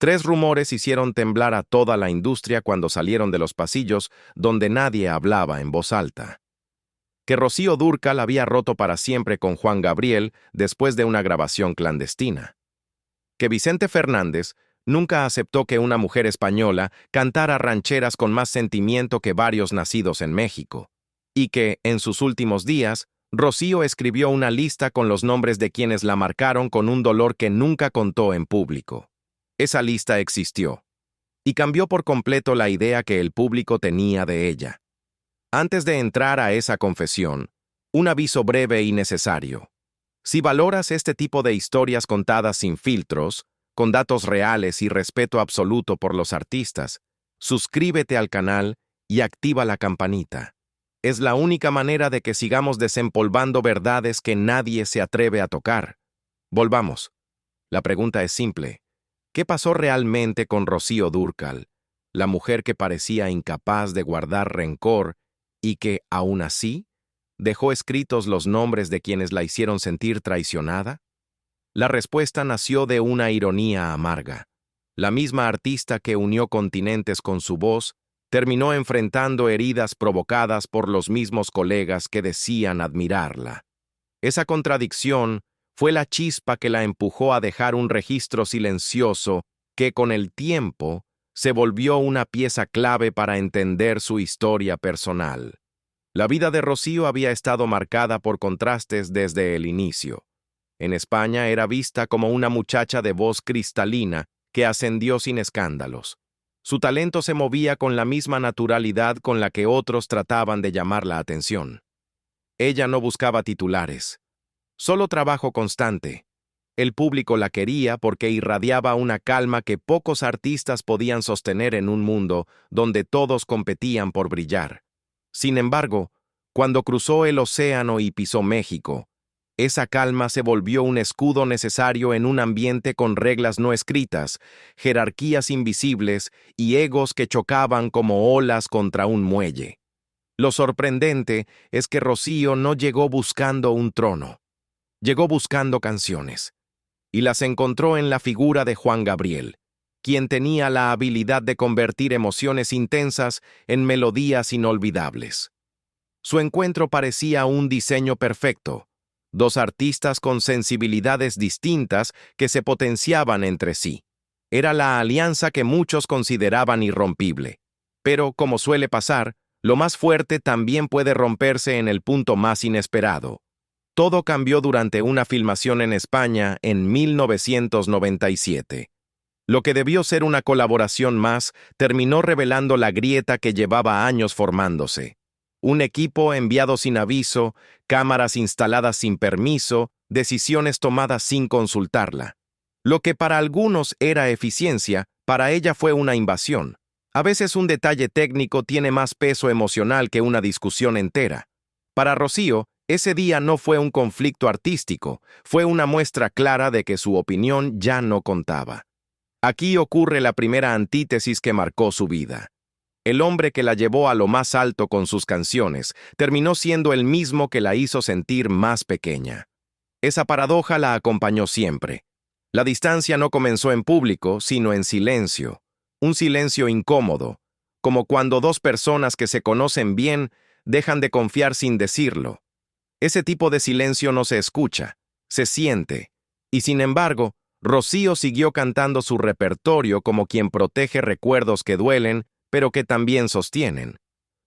Tres rumores hicieron temblar a toda la industria cuando salieron de los pasillos donde nadie hablaba en voz alta. Que Rocío Dúrcal había roto para siempre con Juan Gabriel después de una grabación clandestina. Que Vicente Fernández nunca aceptó que una mujer española cantara rancheras con más sentimiento que varios nacidos en México. Y que, en sus últimos días, Rocío escribió una lista con los nombres de quienes la marcaron con un dolor que nunca contó en público. Esa lista existió. Y cambió por completo la idea que el público tenía de ella. Antes de entrar a esa confesión, un aviso breve y necesario. Si valoras este tipo de historias contadas sin filtros, con datos reales y respeto absoluto por los artistas, suscríbete al canal y activa la campanita. Es la única manera de que sigamos desempolvando verdades que nadie se atreve a tocar. Volvamos. La pregunta es simple. ¿Qué pasó realmente con Rocío Dúrcal, la mujer que parecía incapaz de guardar rencor y que, aún así, dejó escritos los nombres de quienes la hicieron sentir traicionada? La respuesta nació de una ironía amarga. La misma artista que unió continentes con su voz terminó enfrentando heridas provocadas por los mismos colegas que decían admirarla. Esa contradicción fue la chispa que la empujó a dejar un registro silencioso que con el tiempo se volvió una pieza clave para entender su historia personal. La vida de Rocío había estado marcada por contrastes desde el inicio. En España era vista como una muchacha de voz cristalina que ascendió sin escándalos. Su talento se movía con la misma naturalidad con la que otros trataban de llamar la atención. Ella no buscaba titulares, solo trabajo constante. El público la quería porque irradiaba una calma que pocos artistas podían sostener en un mundo donde todos competían por brillar. Sin embargo, cuando cruzó el océano y pisó México, esa calma se volvió un escudo necesario en un ambiente con reglas no escritas, jerarquías invisibles y egos que chocaban como olas contra un muelle. Lo sorprendente es que Rocío no llegó buscando un trono. Llegó buscando canciones. Y las encontró en la figura de Juan Gabriel, quien tenía la habilidad de convertir emociones intensas en melodías inolvidables. Su encuentro parecía un diseño perfecto. Dos artistas con sensibilidades distintas que se potenciaban entre sí. Era la alianza que muchos consideraban irrompible. Pero, como suele pasar, lo más fuerte también puede romperse en el punto más inesperado. Todo cambió durante una filmación en España en 1997. Lo que debió ser una colaboración más terminó revelando la grieta que llevaba años formándose. Un equipo enviado sin aviso, cámaras instaladas sin permiso, decisiones tomadas sin consultarla. Lo que para algunos era eficiencia, para ella fue una invasión. A veces un detalle técnico tiene más peso emocional que una discusión entera. Para Rocío, ese día no fue un conflicto artístico, fue una muestra clara de que su opinión ya no contaba. Aquí ocurre la primera antítesis que marcó su vida. El hombre que la llevó a lo más alto con sus canciones terminó siendo el mismo que la hizo sentir más pequeña. Esa paradoja la acompañó siempre. La distancia no comenzó en público, sino en silencio. Un silencio incómodo, como cuando dos personas que se conocen bien dejan de confiar sin decirlo. Ese tipo de silencio no se escucha, se siente. Y sin embargo, Rocío siguió cantando su repertorio como quien protege recuerdos que duelen, pero que también sostienen.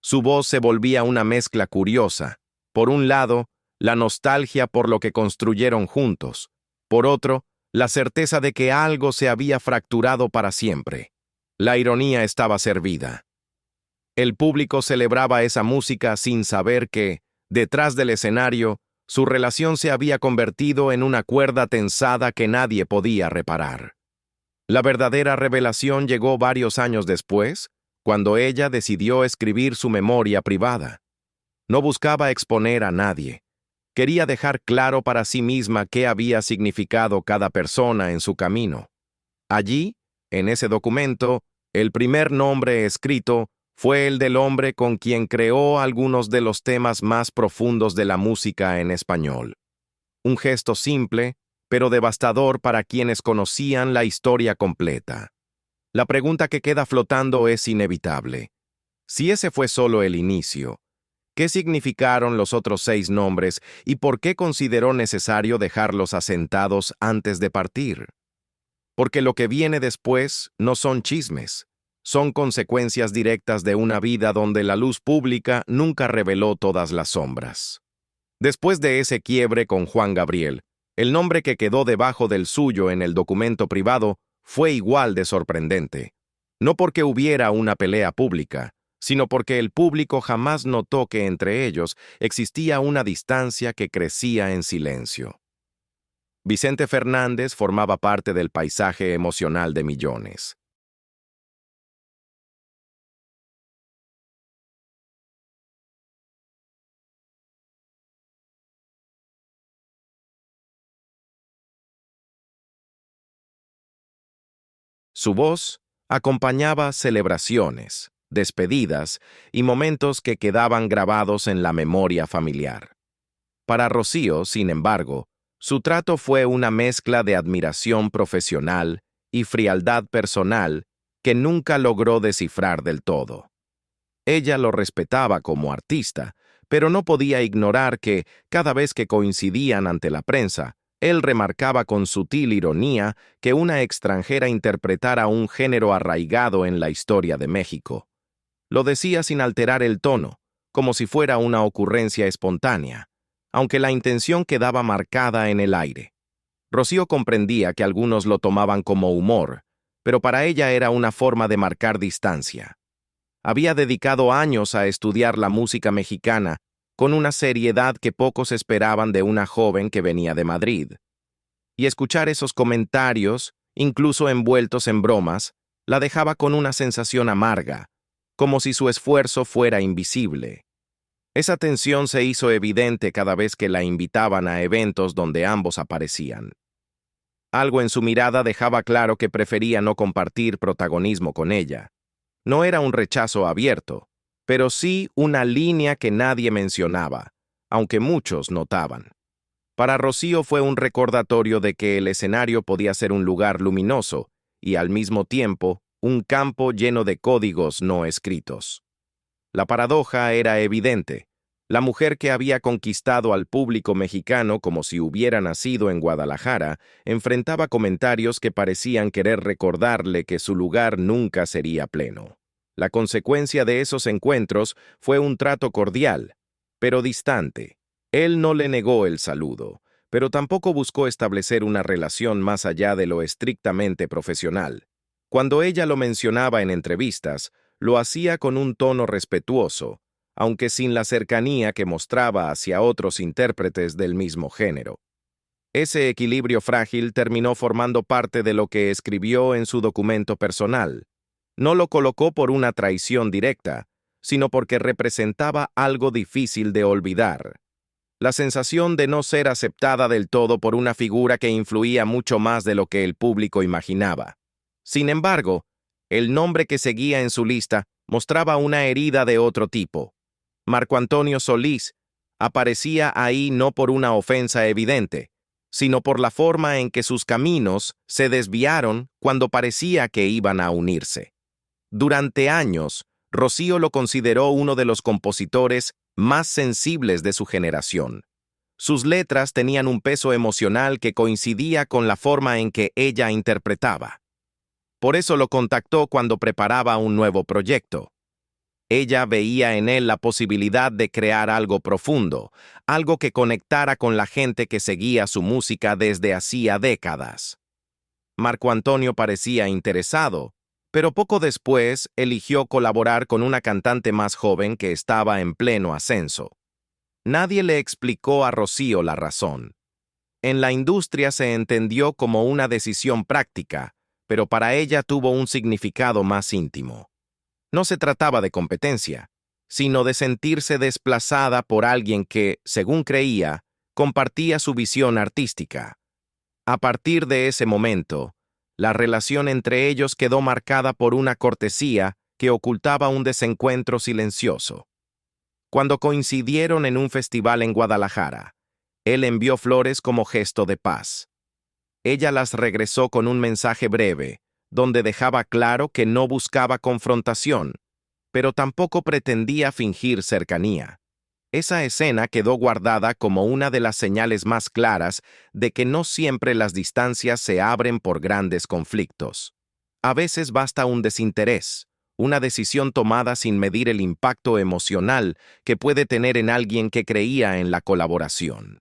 Su voz se volvía una mezcla curiosa. Por un lado, la nostalgia por lo que construyeron juntos. Por otro, la certeza de que algo se había fracturado para siempre. La ironía estaba servida. El público celebraba esa música sin saber que, detrás del escenario, su relación se había convertido en una cuerda tensada que nadie podía reparar. La verdadera revelación llegó varios años después, cuando ella decidió escribir su memoria privada. No buscaba exponer a nadie. Quería dejar claro para sí misma qué había significado cada persona en su camino. Allí, en ese documento, el primer nombre escrito fue el del hombre con quien creó algunos de los temas más profundos de la música en español. Un gesto simple, pero devastador para quienes conocían la historia completa. La pregunta que queda flotando es inevitable. Si ese fue solo el inicio, ¿qué significaron los otros 6 nombres y por qué consideró necesario dejarlos asentados antes de partir? Porque lo que viene después no son chismes, son consecuencias directas de una vida donde la luz pública nunca reveló todas las sombras. Después de ese quiebre con Juan Gabriel, el nombre que quedó debajo del suyo en el documento privado fue igual de sorprendente. No porque hubiera una pelea pública, sino porque el público jamás notó que entre ellos existía una distancia que crecía en silencio. Vicente Fernández formaba parte del paisaje emocional de millones. Su voz acompañaba celebraciones, despedidas y momentos que quedaban grabados en la memoria familiar. Para Rocío, sin embargo, su trato fue una mezcla de admiración profesional y frialdad personal que nunca logró descifrar del todo. Ella lo respetaba como artista, pero no podía ignorar que, cada vez que coincidían ante la prensa, él remarcaba con sutil ironía que una extranjera interpretara un género arraigado en la historia de México. Lo decía sin alterar el tono, como si fuera una ocurrencia espontánea, aunque la intención quedaba marcada en el aire. Rocío comprendía que algunos lo tomaban como humor, pero para ella era una forma de marcar distancia. Había dedicado años a estudiar la música mexicana con una seriedad que pocos esperaban de una joven que venía de Madrid. Y escuchar esos comentarios, incluso envueltos en bromas, la dejaba con una sensación amarga, como si su esfuerzo fuera invisible. Esa tensión se hizo evidente cada vez que la invitaban a eventos donde ambos aparecían. Algo en su mirada dejaba claro que prefería no compartir protagonismo con ella. No era un rechazo abierto, pero sí una línea que nadie mencionaba, aunque muchos notaban. Para Rocío fue un recordatorio de que el escenario podía ser un lugar luminoso y al mismo tiempo un campo lleno de códigos no escritos. La paradoja era evidente. La mujer que había conquistado al público mexicano como si hubiera nacido en Guadalajara enfrentaba comentarios que parecían querer recordarle que su lugar nunca sería pleno. La consecuencia de esos encuentros fue un trato cordial, pero distante. Él no le negó el saludo, pero tampoco buscó establecer una relación más allá de lo estrictamente profesional. Cuando ella lo mencionaba en entrevistas, lo hacía con un tono respetuoso, aunque sin la cercanía que mostraba hacia otros intérpretes del mismo género. Ese equilibrio frágil terminó formando parte de lo que escribió en su documento personal. No lo colocó por una traición directa, sino porque representaba algo difícil de olvidar. La sensación de no ser aceptada del todo por una figura que influía mucho más de lo que el público imaginaba. Sin embargo, el nombre que seguía en su lista mostraba una herida de otro tipo. Marco Antonio Solís aparecía ahí no por una ofensa evidente, sino por la forma en que sus caminos se desviaron cuando parecía que iban a unirse. Durante años, Rocío lo consideró uno de los compositores más sensibles de su generación. Sus letras tenían un peso emocional que coincidía con la forma en que ella interpretaba. Por eso lo contactó cuando preparaba un nuevo proyecto. Ella veía en él la posibilidad de crear algo profundo, algo que conectara con la gente que seguía su música desde hacía décadas. Marco Antonio parecía interesado, pero poco después eligió colaborar con una cantante más joven que estaba en pleno ascenso. Nadie le explicó a Rocío la razón. En la industria se entendió como una decisión práctica, pero para ella tuvo un significado más íntimo. No se trataba de competencia, sino de sentirse desplazada por alguien que, según creía, compartía su visión artística. A partir de ese momento, la relación entre ellos quedó marcada por una cortesía que ocultaba un desencuentro silencioso. Cuando coincidieron en un festival en Guadalajara, él envió flores como gesto de paz. Ella las regresó con un mensaje breve, donde dejaba claro que no buscaba confrontación, pero tampoco pretendía fingir cercanía. Esa escena quedó guardada como una de las señales más claras de que no siempre las distancias se abren por grandes conflictos. A veces basta un desinterés, una decisión tomada sin medir el impacto emocional que puede tener en alguien que creía en la colaboración.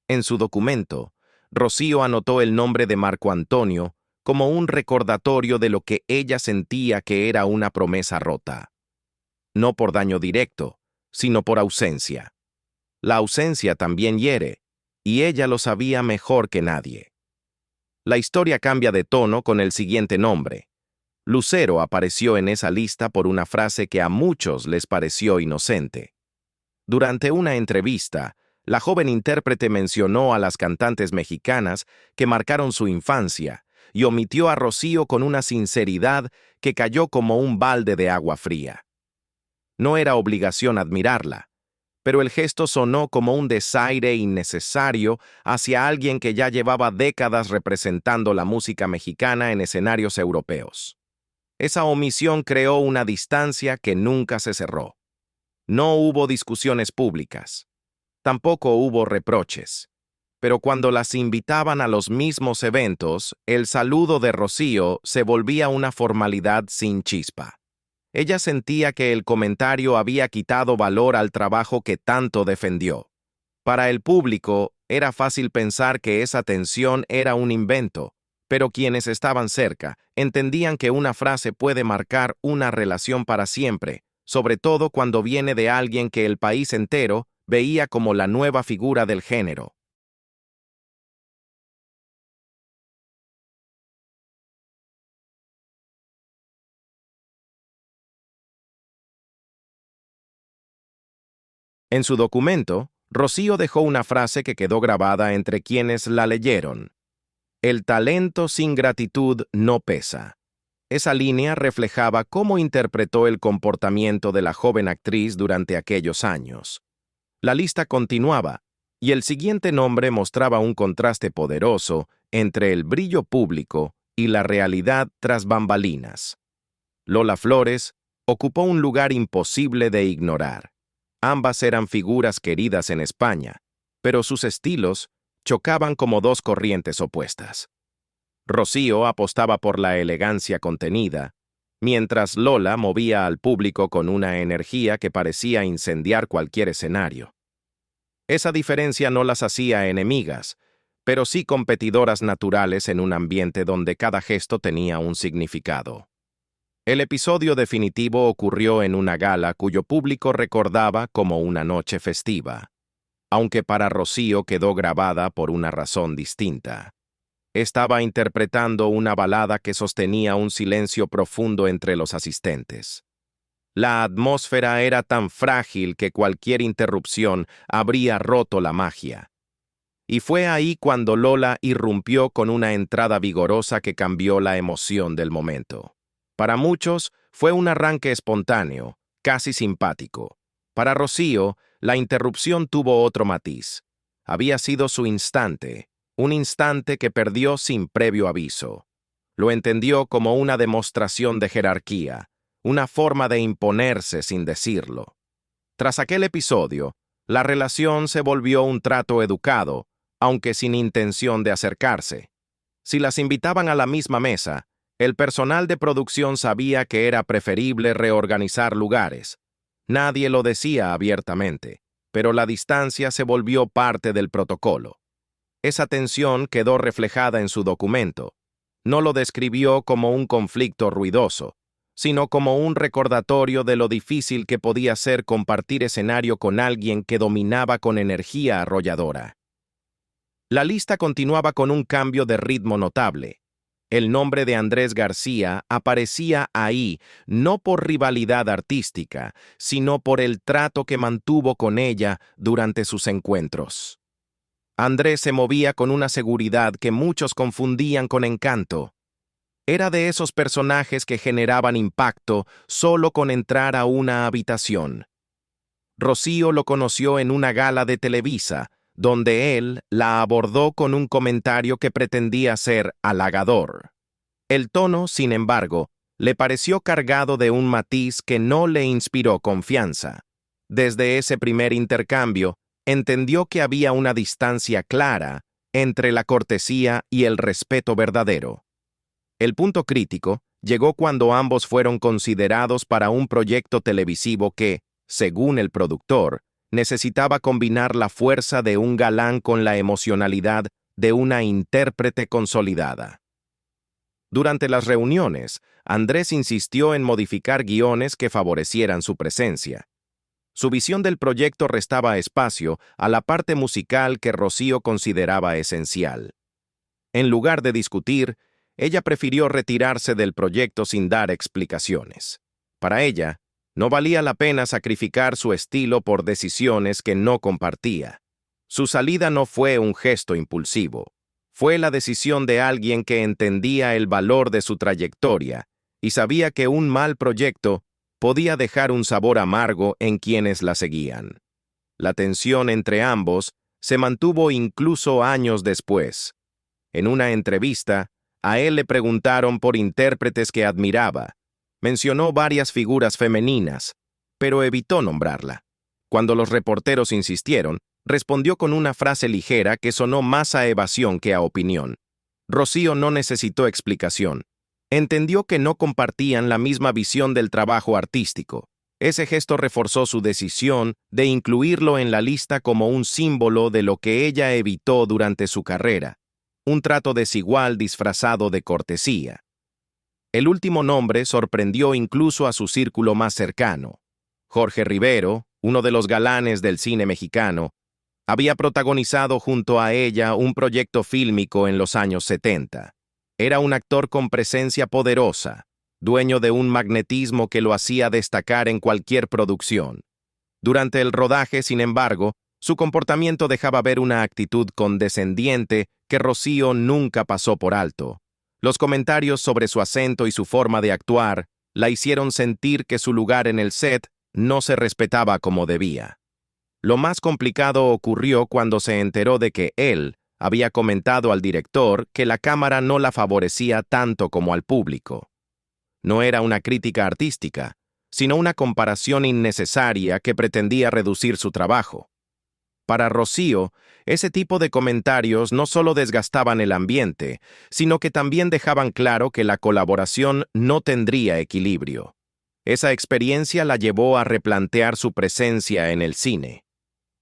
En su documento, Rocío anotó el nombre de Marco Antonio como un recordatorio de lo que ella sentía que era una promesa rota. No por daño directo, sino por ausencia. La ausencia también hiere, y ella lo sabía mejor que nadie. La historia cambia de tono con el siguiente nombre. Lucero apareció en esa lista por una frase que a muchos les pareció inocente. Durante una entrevista, la joven intérprete mencionó a las cantantes mexicanas que marcaron su infancia y omitió a Rocío con una sinceridad que cayó como un balde de agua fría. No era obligación admirarla, pero el gesto sonó como un desaire innecesario hacia alguien que ya llevaba décadas representando la música mexicana en escenarios europeos. Esa omisión creó una distancia que nunca se cerró. No hubo discusiones públicas. Tampoco hubo reproches. Pero cuando las invitaban a los mismos eventos, el saludo de Rocío se volvía una formalidad sin chispa. Ella sentía que el comentario había quitado valor al trabajo que tanto defendió. Para el público, era fácil pensar que esa tensión era un invento, pero quienes estaban cerca entendían que una frase puede marcar una relación para siempre, sobre todo cuando viene de alguien que el país entero veía como la nueva figura del género. En su documento, Rocío dejó una frase que quedó grabada entre quienes la leyeron. El talento sin gratitud no pesa. Esa línea reflejaba cómo interpretó el comportamiento de la joven actriz durante aquellos años. La lista continuaba, y el siguiente nombre mostraba un contraste poderoso entre el brillo público y la realidad tras bambalinas. Lola Flores ocupó un lugar imposible de ignorar. Ambas eran figuras queridas en España, pero sus estilos chocaban como dos corrientes opuestas. Rocío apostaba por la elegancia contenida, mientras Lola movía al público con una energía que parecía incendiar cualquier escenario. Esa diferencia no las hacía enemigas, pero sí competidoras naturales en un ambiente donde cada gesto tenía un significado. El episodio definitivo ocurrió en una gala cuyo público recordaba como una noche festiva, aunque para Rocío quedó grabada por una razón distinta. Estaba interpretando una balada que sostenía un silencio profundo entre los asistentes. La atmósfera era tan frágil que cualquier interrupción habría roto la magia. Y fue ahí cuando Lola irrumpió con una entrada vigorosa que cambió la emoción del momento. Para muchos, fue un arranque espontáneo, casi simpático. Para Rocío, la interrupción tuvo otro matiz. Había sido su instante, un instante que perdió sin previo aviso. Lo entendió como una demostración de jerarquía, una forma de imponerse sin decirlo. Tras aquel episodio, la relación se volvió un trato educado, aunque sin intención de acercarse. Si las invitaban a la misma mesa, el personal de producción sabía que era preferible reorganizar lugares. Nadie lo decía abiertamente, pero la distancia se volvió parte del protocolo. Esa tensión quedó reflejada en su documento. No lo describió como un conflicto ruidoso, sino como un recordatorio de lo difícil que podía ser compartir escenario con alguien que dominaba con energía arrolladora. La lista continuaba con un cambio de ritmo notable. El nombre de Andrés García aparecía ahí no por rivalidad artística, sino por el trato que mantuvo con ella durante sus encuentros. Andrés se movía con una seguridad que muchos confundían con encanto. Era de esos personajes que generaban impacto solo con entrar a una habitación. Rocío lo conoció en una gala de Televisa, donde él la abordó con un comentario que pretendía ser halagador. El tono, sin embargo, le pareció cargado de un matiz que no le inspiró confianza. Desde ese primer intercambio, entendió que había una distancia clara entre la cortesía y el respeto verdadero. El punto crítico llegó cuando ambos fueron considerados para un proyecto televisivo que, según el productor, necesitaba combinar la fuerza de un galán con la emocionalidad de una intérprete consolidada. Durante las reuniones, Andrés insistió en modificar guiones que favorecieran su presencia. Su visión del proyecto restaba espacio a la parte musical que Rocío consideraba esencial. En lugar de discutir, ella prefirió retirarse del proyecto sin dar explicaciones. Para ella, no valía la pena sacrificar su estilo por decisiones que no compartía. Su salida no fue un gesto impulsivo. Fue la decisión de alguien que entendía el valor de su trayectoria y sabía que un mal proyecto podía dejar un sabor amargo en quienes la seguían. La tensión entre ambos se mantuvo incluso años después. En una entrevista, a él le preguntaron por intérpretes que admiraba. Mencionó varias figuras femeninas, pero evitó nombrarla. Cuando los reporteros insistieron, respondió con una frase ligera que sonó más a evasión que a opinión. Rocío no necesitó explicación. Entendió que no compartían la misma visión del trabajo artístico. Ese gesto reforzó su decisión de incluirlo en la lista como un símbolo de lo que ella evitó durante su carrera, un trato desigual disfrazado de cortesía. El último nombre sorprendió incluso a su círculo más cercano. Jorge Rivero, uno de los galanes del cine mexicano, había protagonizado junto a ella un proyecto fílmico en los años 70. Era un actor con presencia poderosa, dueño de un magnetismo que lo hacía destacar en cualquier producción. Durante el rodaje, sin embargo, su comportamiento dejaba ver una actitud condescendiente que Rocío nunca pasó por alto. Los comentarios sobre su acento y su forma de actuar la hicieron sentir que su lugar en el set no se respetaba como debía. Lo más complicado ocurrió cuando se enteró de que él había comentado al director que la cámara no la favorecía tanto como al público. No era una crítica artística, sino una comparación innecesaria que pretendía reducir su trabajo. Para Rocío, ese tipo de comentarios no solo desgastaban el ambiente, sino que también dejaban claro que la colaboración no tendría equilibrio. Esa experiencia la llevó a replantear su presencia en el cine.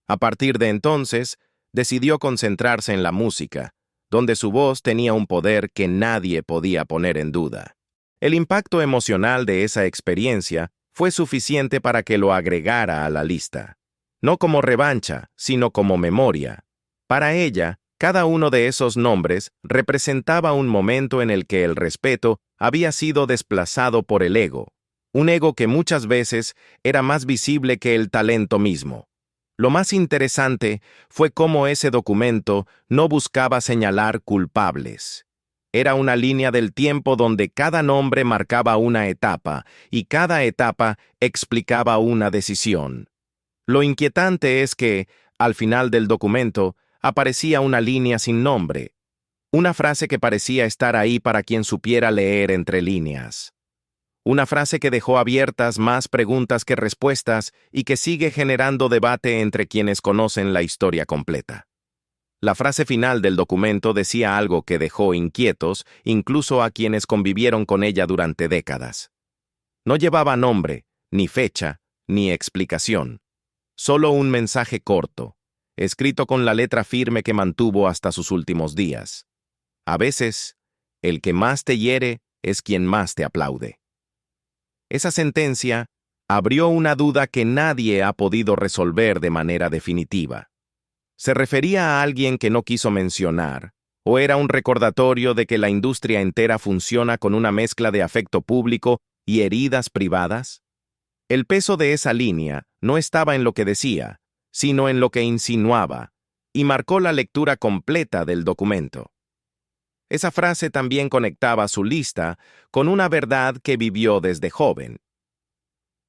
A partir de entonces, decidió concentrarse en la música, donde su voz tenía un poder que nadie podía poner en duda. El impacto emocional de esa experiencia fue suficiente para que lo agregara a la lista. No como revancha, sino como memoria. Para ella, cada uno de esos nombres representaba un momento en el que el respeto había sido desplazado por el ego, un ego que muchas veces era más visible que el talento mismo. Lo más interesante fue cómo ese documento no buscaba señalar culpables. Era una línea del tiempo donde cada nombre marcaba una etapa y cada etapa explicaba una decisión. Lo inquietante es que, al final del documento, aparecía una línea sin nombre, una frase que parecía estar ahí para quien supiera leer entre líneas. Una frase que dejó abiertas más preguntas que respuestas y que sigue generando debate entre quienes conocen la historia completa. La frase final del documento decía algo que dejó inquietos incluso a quienes convivieron con ella durante décadas. No llevaba nombre, ni fecha, ni explicación. Solo un mensaje corto, escrito con la letra firme que mantuvo hasta sus últimos días. A veces, el que más te hiere es quien más te aplaude. Esa sentencia abrió una duda que nadie ha podido resolver de manera definitiva. ¿Se refería a alguien que no quiso mencionar, o era un recordatorio de que la industria entera funciona con una mezcla de afecto público y heridas privadas? El peso de esa línea no estaba en lo que decía, sino en lo que insinuaba, y marcó la lectura completa del documento. Esa frase también conectaba su lista con una verdad que vivió desde joven.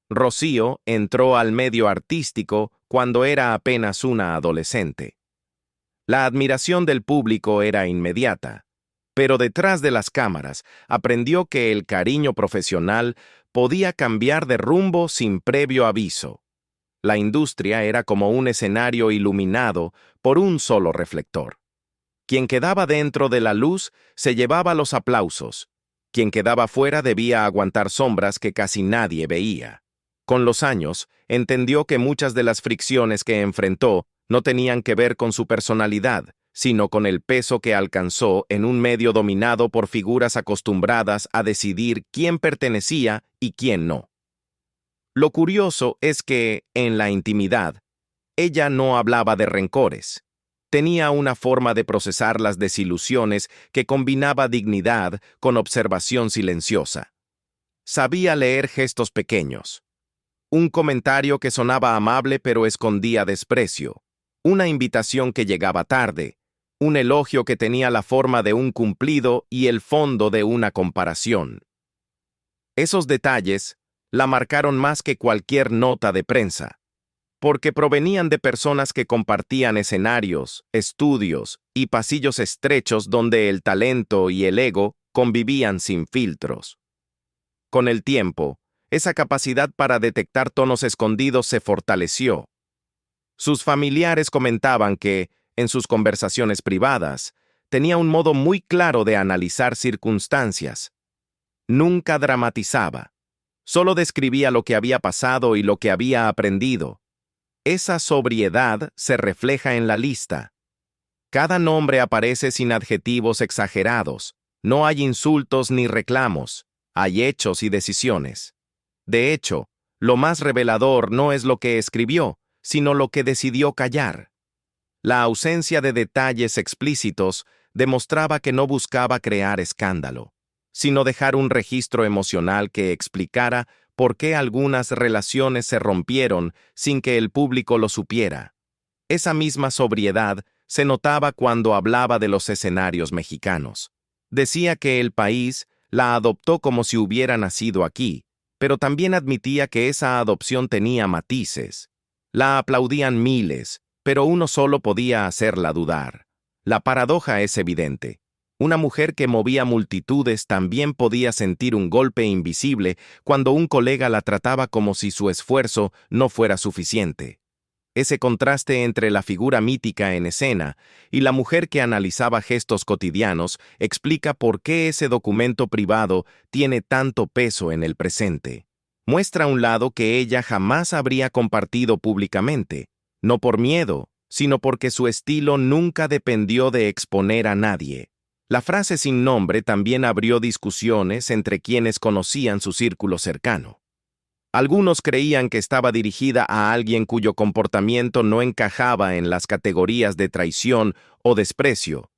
Rocío entró al medio artístico cuando era apenas una adolescente. La admiración del público era inmediata. Pero detrás de las cámaras, aprendió que el cariño profesional podía cambiar de rumbo sin previo aviso. La industria era como un escenario iluminado por un solo reflector. Quien quedaba dentro de la luz se llevaba los aplausos. Quien quedaba fuera debía aguantar sombras que casi nadie veía. Con los años, entendió que muchas de las fricciones que enfrentó no tenían que ver con su personalidad, sino con el peso que alcanzó en un medio dominado por figuras acostumbradas a decidir quién pertenecía y quién no. Lo curioso es que, en la intimidad, ella no hablaba de rencores. Tenía una forma de procesar las desilusiones que combinaba dignidad con observación silenciosa. Sabía leer gestos pequeños. Un comentario que sonaba amable pero escondía desprecio. Una invitación que llegaba tarde. Un elogio que tenía la forma de un cumplido y el fondo de una comparación. Esos detalles la marcaron más que cualquier nota de prensa, porque provenían de personas que compartían escenarios, estudios y pasillos estrechos donde el talento y el ego convivían sin filtros. Con el tiempo, esa capacidad para detectar tonos escondidos se fortaleció. Sus familiares comentaban que, en sus conversaciones privadas, tenía un modo muy claro de analizar circunstancias. Nunca dramatizaba. Solo describía lo que había pasado y lo que había aprendido. Esa sobriedad se refleja en la lista. Cada nombre aparece sin adjetivos exagerados. No hay insultos ni reclamos. Hay hechos y decisiones. De hecho, lo más revelador no es lo que escribió, sino lo que decidió callar. La ausencia de detalles explícitos demostraba que no buscaba crear escándalo, sino dejar un registro emocional que explicara por qué algunas relaciones se rompieron sin que el público lo supiera. Esa misma sobriedad se notaba cuando hablaba de los escenarios mexicanos. Decía que el país la adoptó como si hubiera nacido aquí, pero también admitía que esa adopción tenía matices. La aplaudían miles, pero uno solo podía hacerla dudar. La paradoja es evidente. Una mujer que movía multitudes también podía sentir un golpe invisible cuando un colega la trataba como si su esfuerzo no fuera suficiente. Ese contraste entre la figura mítica en escena y la mujer que analizaba gestos cotidianos explica por qué ese documento privado tiene tanto peso en el presente. Muestra un lado que ella jamás habría compartido públicamente, no por miedo, sino porque su estilo nunca dependió de exponer a nadie. La frase sin nombre también abrió discusiones entre quienes conocían su círculo cercano. Algunos creían que estaba dirigida a alguien cuyo comportamiento no encajaba en las categorías de traición o desprecio,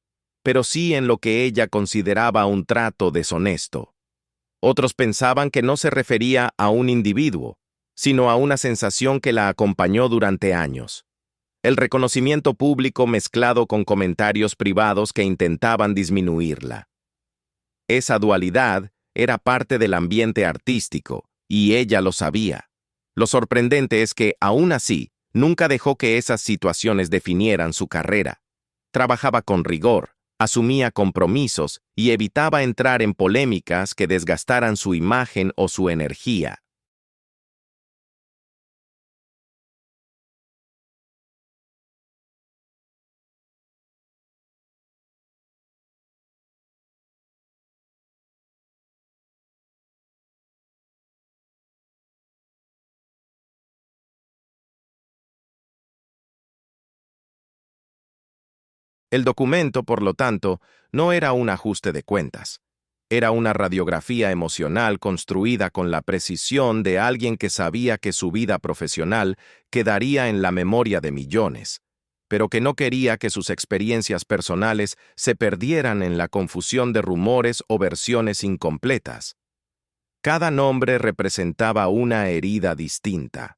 pero sí en lo que ella consideraba un trato deshonesto. Otros pensaban que no se refería a un individuo, sino a una sensación que la acompañó durante años. El reconocimiento público mezclado con comentarios privados que intentaban disminuirla. Esa dualidad era parte del ambiente artístico, y ella lo sabía. Lo sorprendente es que, aún así, nunca dejó que esas situaciones definieran su carrera. Trabajaba con rigor, asumía compromisos y evitaba entrar en polémicas que desgastaran su imagen o su energía. El documento, por lo tanto, no era un ajuste de cuentas. Era una radiografía emocional construida con la precisión de alguien que sabía que su vida profesional quedaría en la memoria de millones, pero que no quería que sus experiencias personales se perdieran en la confusión de rumores o versiones incompletas. Cada nombre representaba una herida distinta.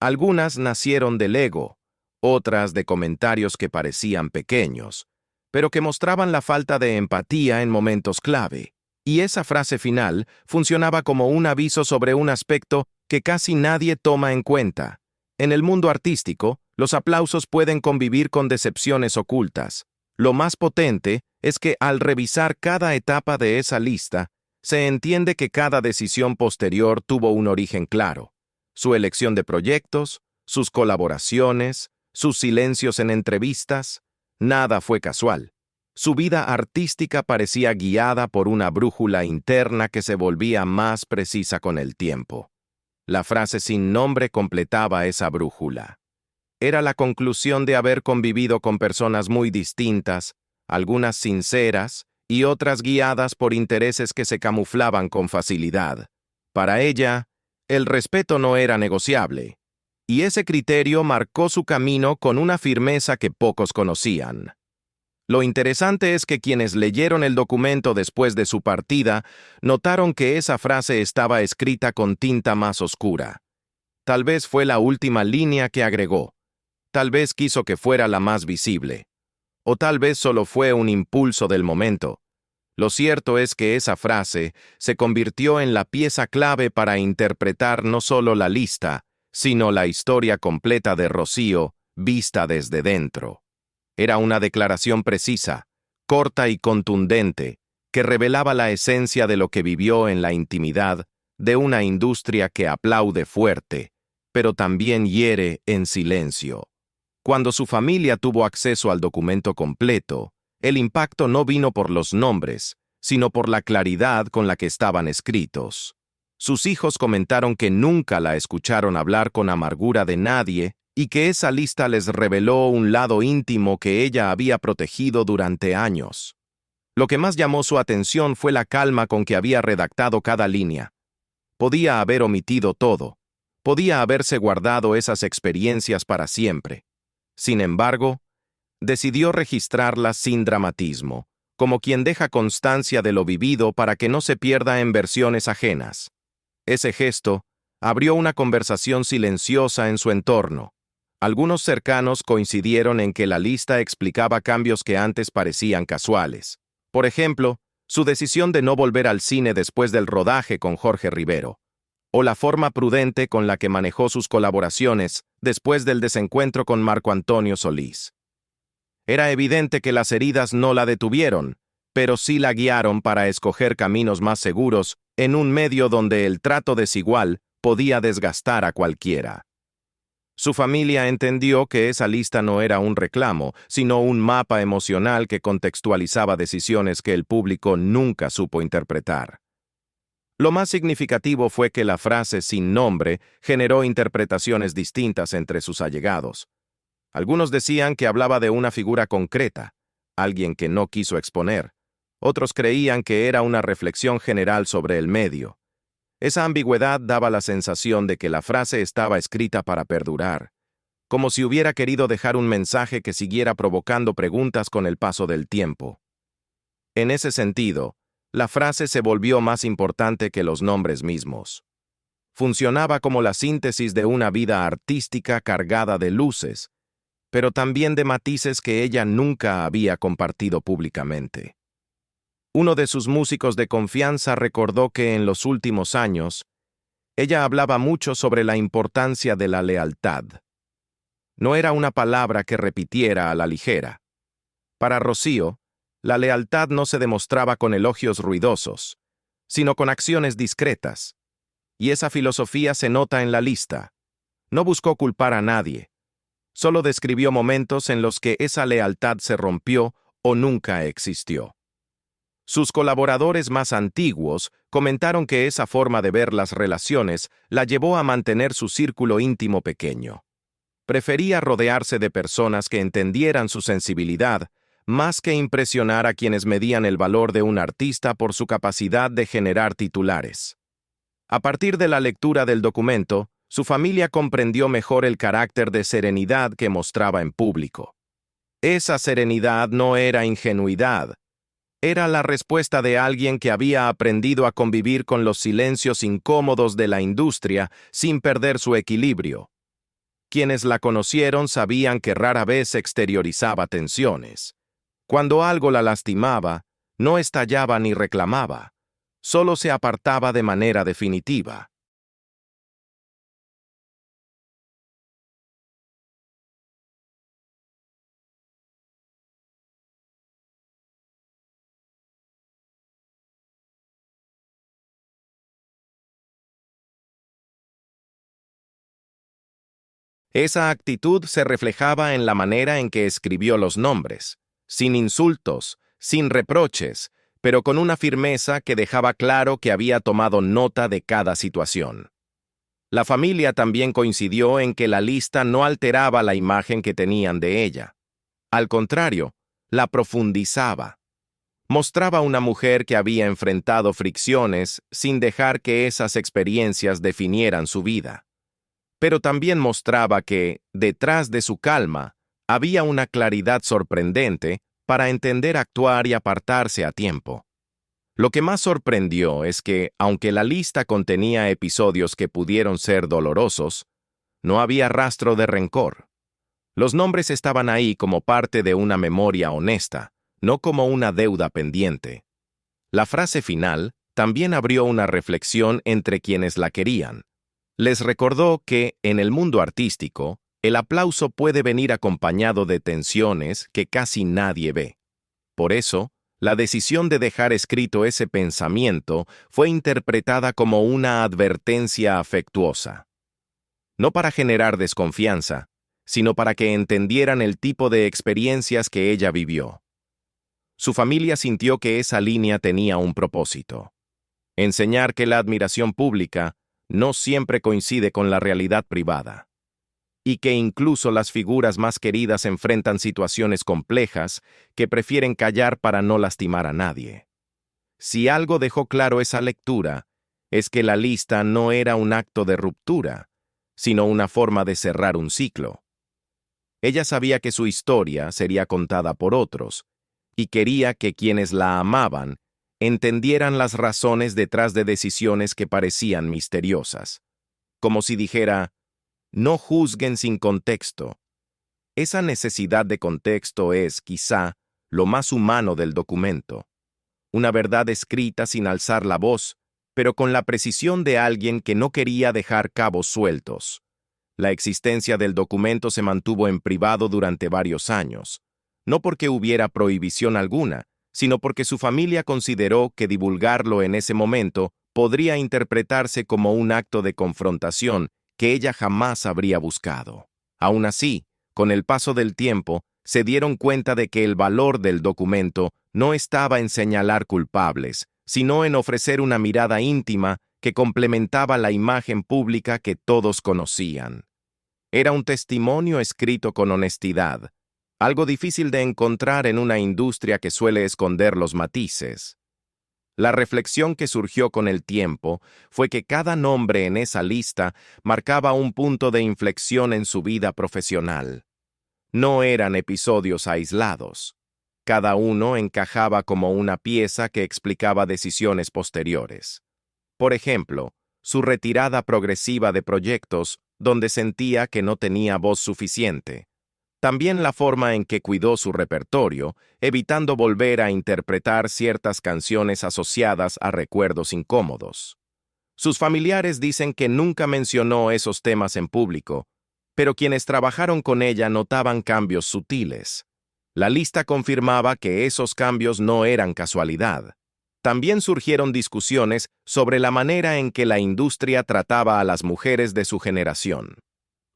Algunas nacieron del ego, otras de comentarios que parecían pequeños, pero que mostraban la falta de empatía en momentos clave. Y esa frase final funcionaba como un aviso sobre un aspecto que casi nadie toma en cuenta. En el mundo artístico, los aplausos pueden convivir con decepciones ocultas. Lo más potente es que al revisar cada etapa de esa lista, se entiende que cada decisión posterior tuvo un origen claro. Su elección de proyectos, sus colaboraciones, sus silencios en entrevistas, nada fue casual. Su vida artística parecía guiada por una brújula interna que se volvía más precisa con el tiempo. La frase sin nombre completaba esa brújula. Era la conclusión de haber convivido con personas muy distintas, algunas sinceras y otras guiadas por intereses que se camuflaban con facilidad. Para ella, el respeto no era negociable, y ese criterio marcó su camino con una firmeza que pocos conocían. Lo interesante es que quienes leyeron el documento después de su partida notaron que esa frase estaba escrita con tinta más oscura. Tal vez fue la última línea que agregó. Tal vez quiso que fuera la más visible. O tal vez solo fue un impulso del momento. Lo cierto es que esa frase se convirtió en la pieza clave para interpretar no solo la lista, sino la historia completa de Rocío, vista desde dentro. Era una declaración precisa, corta y contundente, que revelaba la esencia de lo que vivió en la intimidad de una industria que aplaude fuerte, pero también hiere en silencio. Cuando su familia tuvo acceso al documento completo, el impacto no vino por los nombres, sino por la claridad con la que estaban escritos. Sus hijos comentaron que nunca la escucharon hablar con amargura de nadie y que esa lista les reveló un lado íntimo que ella había protegido durante años. Lo que más llamó su atención fue la calma con que había redactado cada línea. Podía haber omitido todo. Podía haberse guardado esas experiencias para siempre. Sin embargo, decidió registrarlas sin dramatismo, como quien deja constancia de lo vivido para que no se pierda en versiones ajenas. Ese gesto abrió una conversación silenciosa en su entorno. Algunos cercanos coincidieron en que la lista explicaba cambios que antes parecían casuales. Por ejemplo, su decisión de no volver al cine después del rodaje con Jorge Rivero, o la forma prudente con la que manejó sus colaboraciones después del desencuentro con Marco Antonio Solís. Era evidente que las heridas no la detuvieron, pero sí la guiaron para escoger caminos más seguros en un medio donde el trato desigual podía desgastar a cualquiera. Su familia entendió que esa lista no era un reclamo, sino un mapa emocional que contextualizaba decisiones que el público nunca supo interpretar. Lo más significativo fue que la frase sin nombre generó interpretaciones distintas entre sus allegados. Algunos decían que hablaba de una figura concreta, alguien que no quiso exponer. Otros creían que era una reflexión general sobre el medio. Esa ambigüedad daba la sensación de que la frase estaba escrita para perdurar, como si hubiera querido dejar un mensaje que siguiera provocando preguntas con el paso del tiempo. En ese sentido, la frase se volvió más importante que los nombres mismos. Funcionaba como la síntesis de una vida artística cargada de luces, pero también de matices que ella nunca había compartido públicamente. Uno de sus músicos de confianza recordó que en los últimos años, ella hablaba mucho sobre la importancia de la lealtad. No era una palabra que repitiera a la ligera. Para Rocío, la lealtad no se demostraba con elogios ruidosos, sino con acciones discretas. Y esa filosofía se nota en la lista. No buscó culpar a nadie. Solo describió momentos en los que esa lealtad se rompió o nunca existió. Sus colaboradores más antiguos comentaron que esa forma de ver las relaciones la llevó a mantener su círculo íntimo pequeño. Prefería rodearse de personas que entendieran su sensibilidad, más que impresionar a quienes medían el valor de un artista por su capacidad de generar titulares. A partir de la lectura del documento, su familia comprendió mejor el carácter de serenidad que mostraba en público. Esa serenidad no era ingenuidad. Era la respuesta de alguien que había aprendido a convivir con los silencios incómodos de la industria sin perder su equilibrio. Quienes la conocieron sabían que rara vez exteriorizaba tensiones. Cuando algo la lastimaba, no estallaba ni reclamaba, solo se apartaba de manera definitiva. Esa actitud se reflejaba en la manera en que escribió los nombres, sin insultos, sin reproches, pero con una firmeza que dejaba claro que había tomado nota de cada situación. La familia también coincidió en que la lista no alteraba la imagen que tenían de ella. Al contrario, la profundizaba. Mostraba una mujer que había enfrentado fricciones sin dejar que esas experiencias definieran su vida. Pero también mostraba que, detrás de su calma, había una claridad sorprendente para entender actuar y apartarse a tiempo. Lo que más sorprendió es que, aunque la lista contenía episodios que pudieron ser dolorosos, no había rastro de rencor. Los nombres estaban ahí como parte de una memoria honesta, no como una deuda pendiente. La frase final también abrió una reflexión entre quienes la querían. Les recordó que, en el mundo artístico, el aplauso puede venir acompañado de tensiones que casi nadie ve. Por eso, la decisión de dejar escrito ese pensamiento fue interpretada como una advertencia afectuosa. No para generar desconfianza, sino para que entendieran el tipo de experiencias que ella vivió. Su familia sintió que esa línea tenía un propósito: enseñar que la admiración pública no siempre coincide con la realidad privada, y que incluso las figuras más queridas enfrentan situaciones complejas que prefieren callar para no lastimar a nadie. Si algo dejó claro esa lectura, es que la lista no era un acto de ruptura, sino una forma de cerrar un ciclo. Ella sabía que su historia sería contada por otros, y quería que quienes la amaban entendieran las razones detrás de decisiones que parecían misteriosas. Como si dijera: no juzguen sin contexto. Esa necesidad de contexto es, quizá, lo más humano del documento. Una verdad escrita sin alzar la voz, pero con la precisión de alguien que no quería dejar cabos sueltos. La existencia del documento se mantuvo en privado durante varios años, no porque hubiera prohibición alguna, sino porque su familia consideró que divulgarlo en ese momento podría interpretarse como un acto de confrontación que ella jamás habría buscado. Aún así, con el paso del tiempo, se dieron cuenta de que el valor del documento no estaba en señalar culpables, sino en ofrecer una mirada íntima que complementaba la imagen pública que todos conocían. Era un testimonio escrito con honestidad, algo difícil de encontrar en una industria que suele esconder los matices. La reflexión que surgió con el tiempo fue que cada nombre en esa lista marcaba un punto de inflexión en su vida profesional. No eran episodios aislados. Cada uno encajaba como una pieza que explicaba decisiones posteriores. Por ejemplo, su retirada progresiva de proyectos donde sentía que no tenía voz suficiente. También la forma en que cuidó su repertorio, evitando volver a interpretar ciertas canciones asociadas a recuerdos incómodos. Sus familiares dicen que nunca mencionó esos temas en público, pero quienes trabajaron con ella notaban cambios sutiles. La lista confirmaba que esos cambios no eran casualidad. También surgieron discusiones sobre la manera en que la industria trataba a las mujeres de su generación.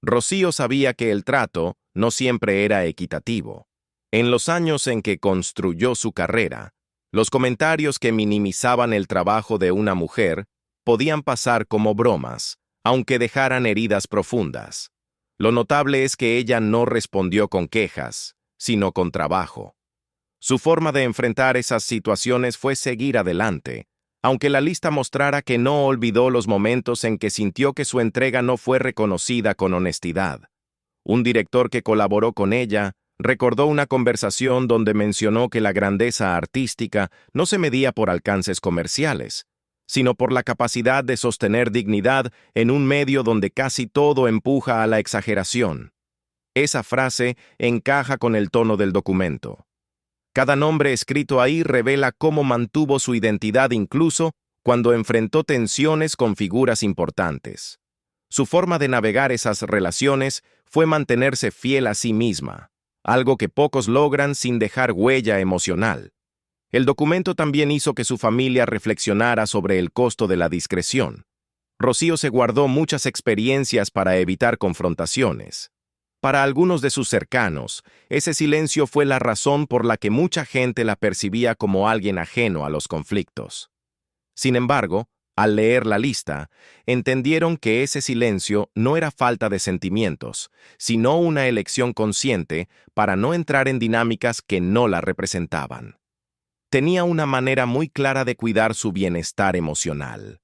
Rocío sabía que el trato no siempre era equitativo. En los años en que construyó su carrera, los comentarios que minimizaban el trabajo de una mujer podían pasar como bromas, aunque dejaran heridas profundas. Lo notable es que ella no respondió con quejas, sino con trabajo. Su forma de enfrentar esas situaciones fue seguir adelante, aunque la lista mostrara que no olvidó los momentos en que sintió que su entrega no fue reconocida con honestidad. Un director que colaboró con ella recordó una conversación donde mencionó que la grandeza artística no se medía por alcances comerciales, sino por la capacidad de sostener dignidad en un medio donde casi todo empuja a la exageración. Esa frase encaja con el tono del documento. Cada nombre escrito ahí revela cómo mantuvo su identidad incluso cuando enfrentó tensiones con figuras importantes. Su forma de navegar esas relaciones fue mantenerse fiel a sí misma, algo que pocos logran sin dejar huella emocional. El documento también hizo que su familia reflexionara sobre el costo de la discreción. Rocío se guardó muchas experiencias para evitar confrontaciones. Para algunos de sus cercanos, ese silencio fue la razón por la que mucha gente la percibía como alguien ajeno a los conflictos. Sin embargo, al leer la lista, entendieron que ese silencio no era falta de sentimientos, sino una elección consciente para no entrar en dinámicas que no la representaban. Tenía una manera muy clara de cuidar su bienestar emocional.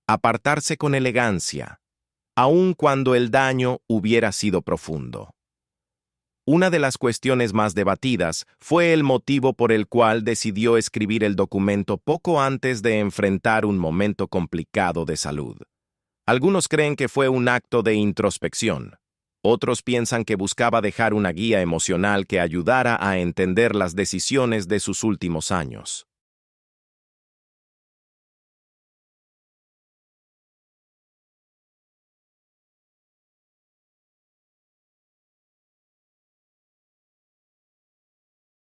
Apartarse con elegancia, aun cuando el daño hubiera sido profundo. Una de las cuestiones más debatidas fue el motivo por el cual decidió escribir el documento poco antes de enfrentar un momento complicado de salud. Algunos creen que fue un acto de introspección. Otros piensan que buscaba dejar una guía emocional que ayudara a entender las decisiones de sus últimos años.